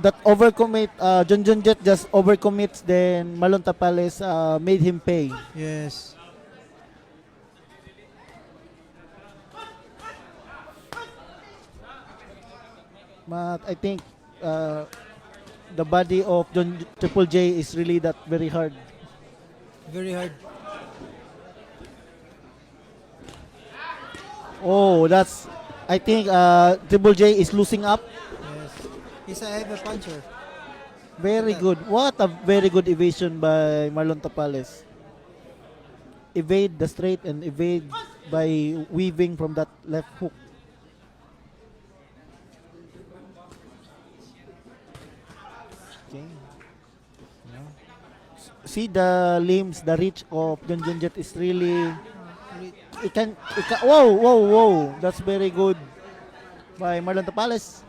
that overcommit, John Jet just overcommits, then Marlon Tapales made him pay. Yes. But I think the body of Triple J is really that very hard. Very hard. Oh, that's, I think Triple J is losing up. Yes. He's a heavy puncher. Very good. What a very good evasion by Marlon Tapales. Evade the straight and evade by weaving from that left hook. Okay. See the limbs, the reach of John Jet is really, it can, whoa, that's very good by Marlon Tapales.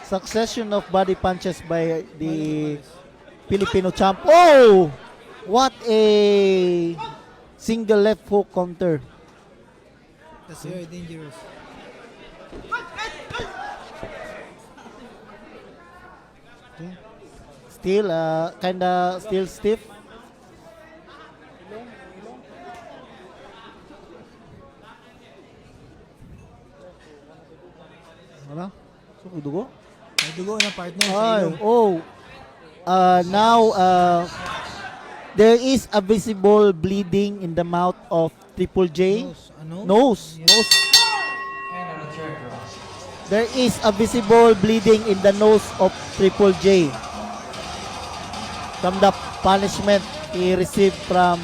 Succession of body punches by the Filipino champ. Oh! What a single left hook counter. That's very dangerous. Okay. Still, kinda still stiff. Ano? So, dugo? May dugo na partner sa Ay, ilong. oh. Now, there is a visible bleeding in the mouth of Triple J. Nose. Ano? Nose. Nose. There is a visible bleeding in the nose of Triple J from the punishment he received from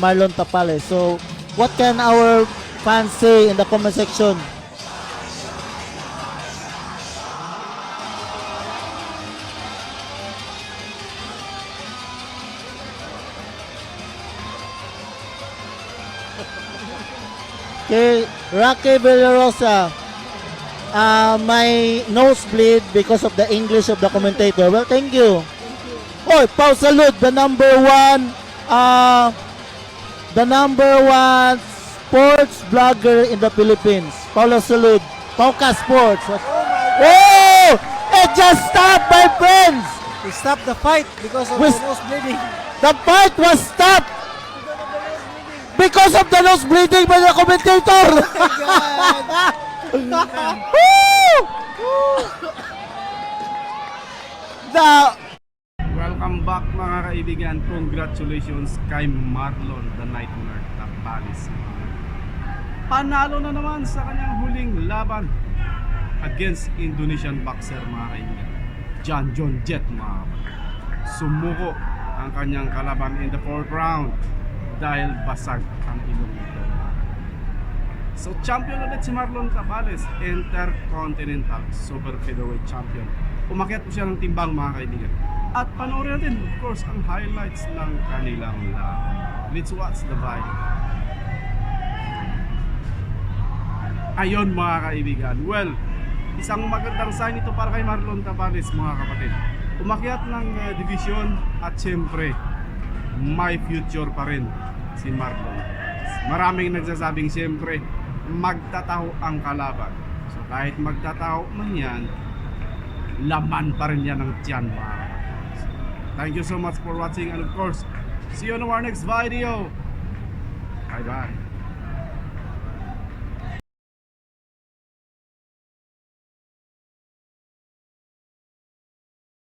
Marlon Tapales. So, what can our fans say in the comment section? Okay, Rocky Villarosa, my nose bleed because of the English of the commentator. Well, thank you. Oh, Pau Salud, the number one sports blogger in the Philippines. Paulo Salud, Pauka Sports. Oh, it just stopped, my friends. We stopped the fight because of We- the nose bleeding. The fight was stopped because of the nose bleeding by the commentator. Woo! The Welcome back mga kaibigan. Congratulations kay Marlon the Nightmare Tapales. Panalo na naman sa kanyang huling laban against Indonesian boxer mga kaibigan, John Jet mga kapatid. Sumuko ang kanyang kalaban in the 4th round dahil basag ang ilong nito. So champion ulit si Marlon Tapales, Intercontinental Super Featherweight Champion. Umakyat po siya ng timbang mga kaibigan. At panoorin natin of course ang highlights ng kanilang laban. Let's watch the video. Ayon mga kaibigan. Well, isang magandang sign ito para kay Marlon Tapales mga kapatid. Umakyat ng division at siyempre may future pa rin si Marlon. Maraming nagsasabing siyempre magtataho ang kalaban. So kahit magtataho man yan, laman pa rin yan ng tiyan mga kapatid. Thank you so much for watching and of course, see you on our next video. Bye bye.